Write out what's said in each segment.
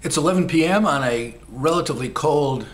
It's 11 p.m. on a relatively cold.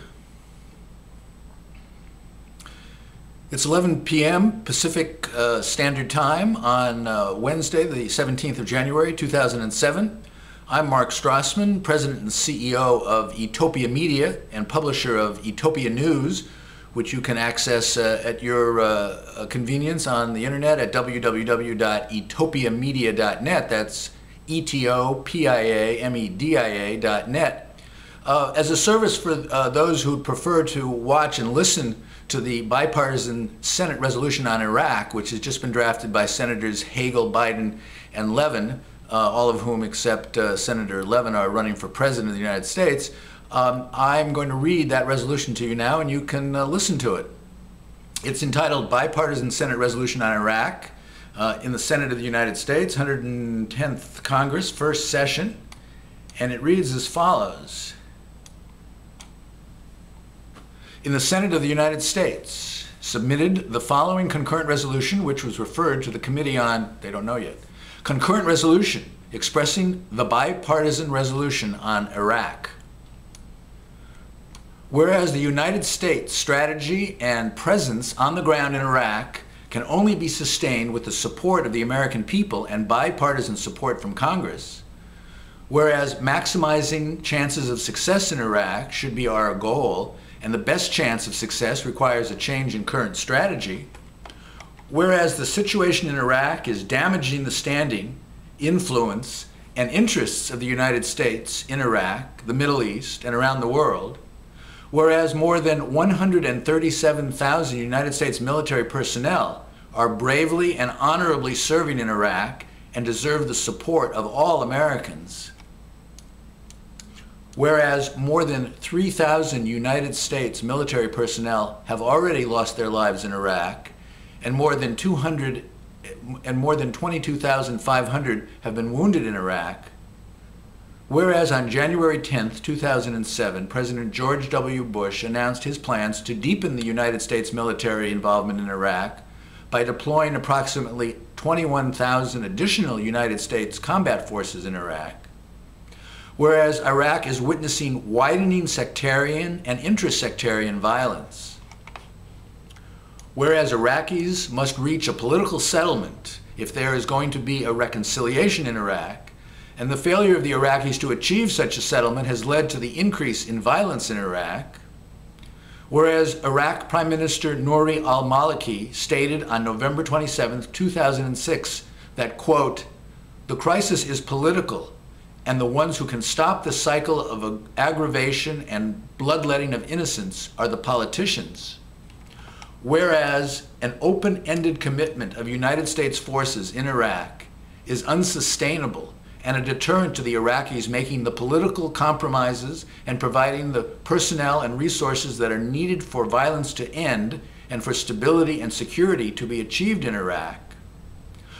It's 11 p.m. Pacific Standard Time on Wednesday, the 17th of January, 2007. I'm Mark Strassman, President and CEO of Etopia Media and publisher of Etopia News, which you can access at your convenience on the internet at www.etopiamedia.net. That's etopiamedia.net. As a service for those who prefer to watch and listen to the Bipartisan Senate Resolution on Iraq, which has just been drafted by Senators Hagel, Biden, and Levin, all of whom except Senator Levin are running for President of the United States, I'm going to read that resolution to you now, and you can listen to it. It's entitled Bipartisan Senate Resolution on Iraq in the Senate of the United States, 110th Congress, first session, and it reads as follows. In the Senate of the United States, submitted the following concurrent resolution, which was referred to the Committee on, they don't know yet, concurrent resolution expressing the bipartisan resolution on Iraq. Whereas the United States strategy and presence on the ground in Iraq can only be sustained with the support of the American people and bipartisan support from Congress, whereas maximizing chances of success in Iraq should be our goal, and the best chance of success requires a change in current strategy, whereas the situation in Iraq is damaging the standing, influence, and interests of the United States in Iraq, the Middle East, and around the world, whereas more than 137,000 United States military personnel are bravely and honorably serving in Iraq and deserve the support of all Americans, whereas more than 3,000 United States military personnel have already lost their lives in Iraq, and more than 22,500 have been wounded in Iraq, whereas on January 10th, 2007, President George W. Bush announced his plans to deepen the United States military involvement in Iraq by deploying approximately 21,000 additional United States combat forces in Iraq, whereas Iraq is witnessing widening sectarian and intra-sectarian violence, whereas Iraqis must reach a political settlement if there is going to be a reconciliation in Iraq, and the failure of the Iraqis to achieve such a settlement has led to the increase in violence in Iraq, whereas Iraq Prime Minister Nouri al-Maliki stated on November 27, 2006 that, quote, "The crisis is political, and the ones who can stop the cycle of aggravation and bloodletting of innocents are the politicians," whereas an open-ended commitment of United States forces in Iraq is unsustainable and a deterrent to the Iraqis making the political compromises and providing the personnel and resources that are needed for violence to end and for stability and security to be achieved in Iraq,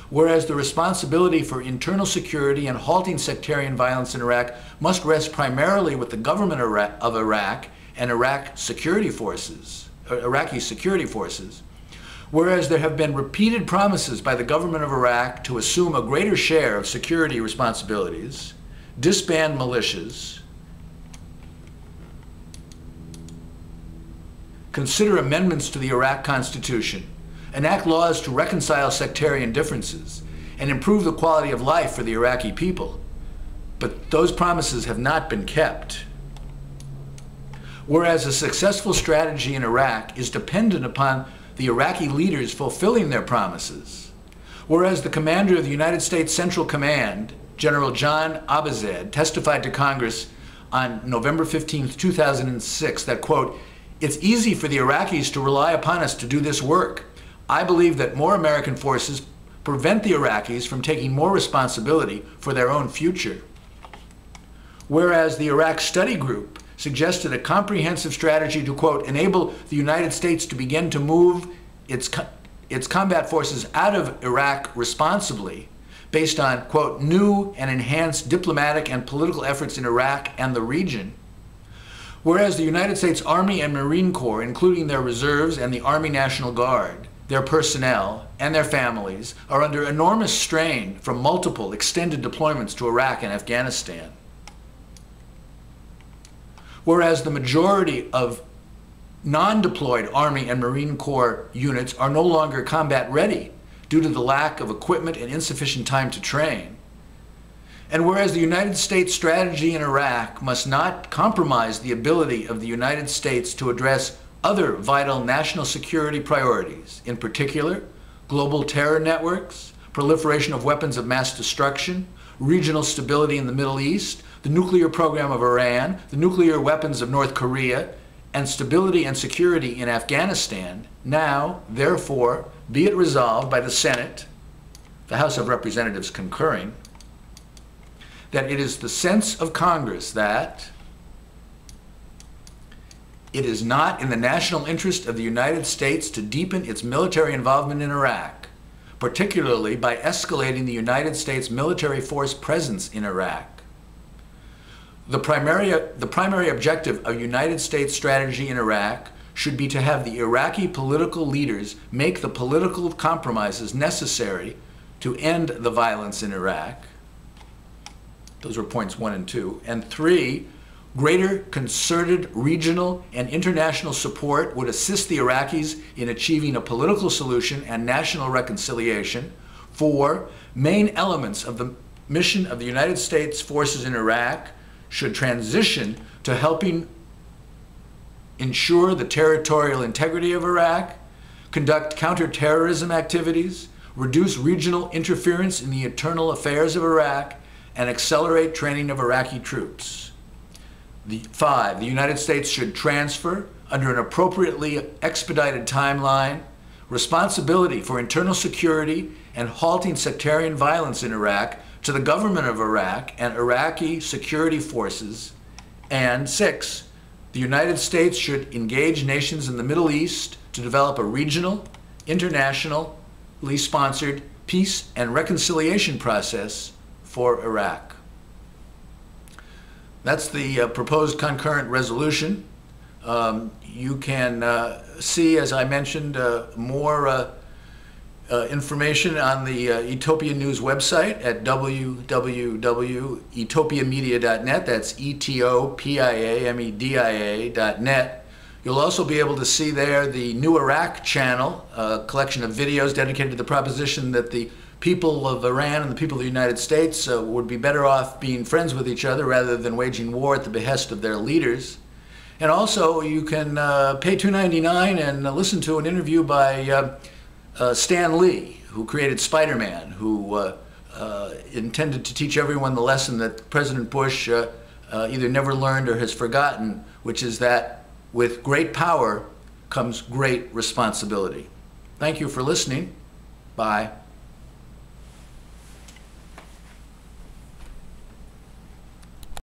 whereas the responsibility for internal security and halting sectarian violence in Iraq must rest primarily with the government of Iraq and Iraqi security forces, whereas there have been repeated promises by the government of Iraq to assume a greater share of security responsibilities, disband militias, consider amendments to the Iraq Constitution, enact laws to reconcile sectarian differences, and improve the quality of life for the Iraqi people. But those promises have not been kept. Whereas a successful strategy in Iraq is dependent upon the Iraqi leaders fulfilling their promises, whereas the commander of the United States Central Command, General John Abazed, testified to Congress on November 15, 2006 that, quote, "It's easy for the Iraqis to rely upon us to do this work. I believe that more American forces prevent the Iraqis from taking more responsibility for their own future." Whereas the Iraq Study Group suggested a comprehensive strategy to, quote, "enable the United States to begin to move its combat forces out of Iraq responsibly based on, quote, "new and enhanced diplomatic and political efforts in Iraq and the region." Whereas the United States Army and Marine Corps, including their reserves and the Army National Guard, their personnel, and their families are under enormous strain from multiple extended deployments to Iraq and Afghanistan. whereas the majority of non-deployed Army and Marine Corps units are no longer combat ready due to the lack of equipment and insufficient time to train. And whereas the United States strategy in Iraq must not compromise the ability of the United States to address other vital national security priorities, in particular, global terror networks, proliferation of weapons of mass destruction, regional stability in the Middle East, the nuclear program of Iran, the nuclear weapons of North Korea, and stability and security in Afghanistan, now, therefore, be it resolved by the Senate, the House of Representatives concurring, that it is the sense of Congress that it is not in the national interest of the United States to deepen its military involvement in Iraq, particularly by escalating the United States military force presence in Iraq. The primary objective of United States strategy in Iraq should be to have the Iraqi political leaders make the political compromises necessary to end the violence in Iraq. Those were points 1 and 2. And 3, greater concerted regional and international support would assist the Iraqis in achieving a political solution and national reconciliation. 4, main elements of the mission of the United States forces in Iraq should transition to helping ensure the territorial integrity of Iraq, conduct counterterrorism activities, reduce regional interference in the internal affairs of Iraq, and accelerate training of Iraqi troops. 5, the United States should transfer, under an appropriately expedited timeline, responsibility for internal security and halting sectarian violence in Iraq to the government of Iraq and Iraqi security forces. And 6, the United States should engage nations in the Middle East to develop a regional, internationally sponsored peace and reconciliation process for Iraq. That's the proposed concurrent resolution. You can see, as I mentioned, more information on the Etopia News website at www.etopiamedia.net. That's etopiamedia.net. You'll also be able to see there the New Iraq channel, a collection of videos dedicated to the proposition that the people of Iran and the people of the United States would be better off being friends with each other rather than waging war at the behest of their leaders. And also, you can pay $2.99 and listen to an interview by Stan Lee, who created Spider-Man, who intended to teach everyone the lesson that President Bush either never learned or has forgotten, which is that with great power comes great responsibility. Thank you for listening. Bye.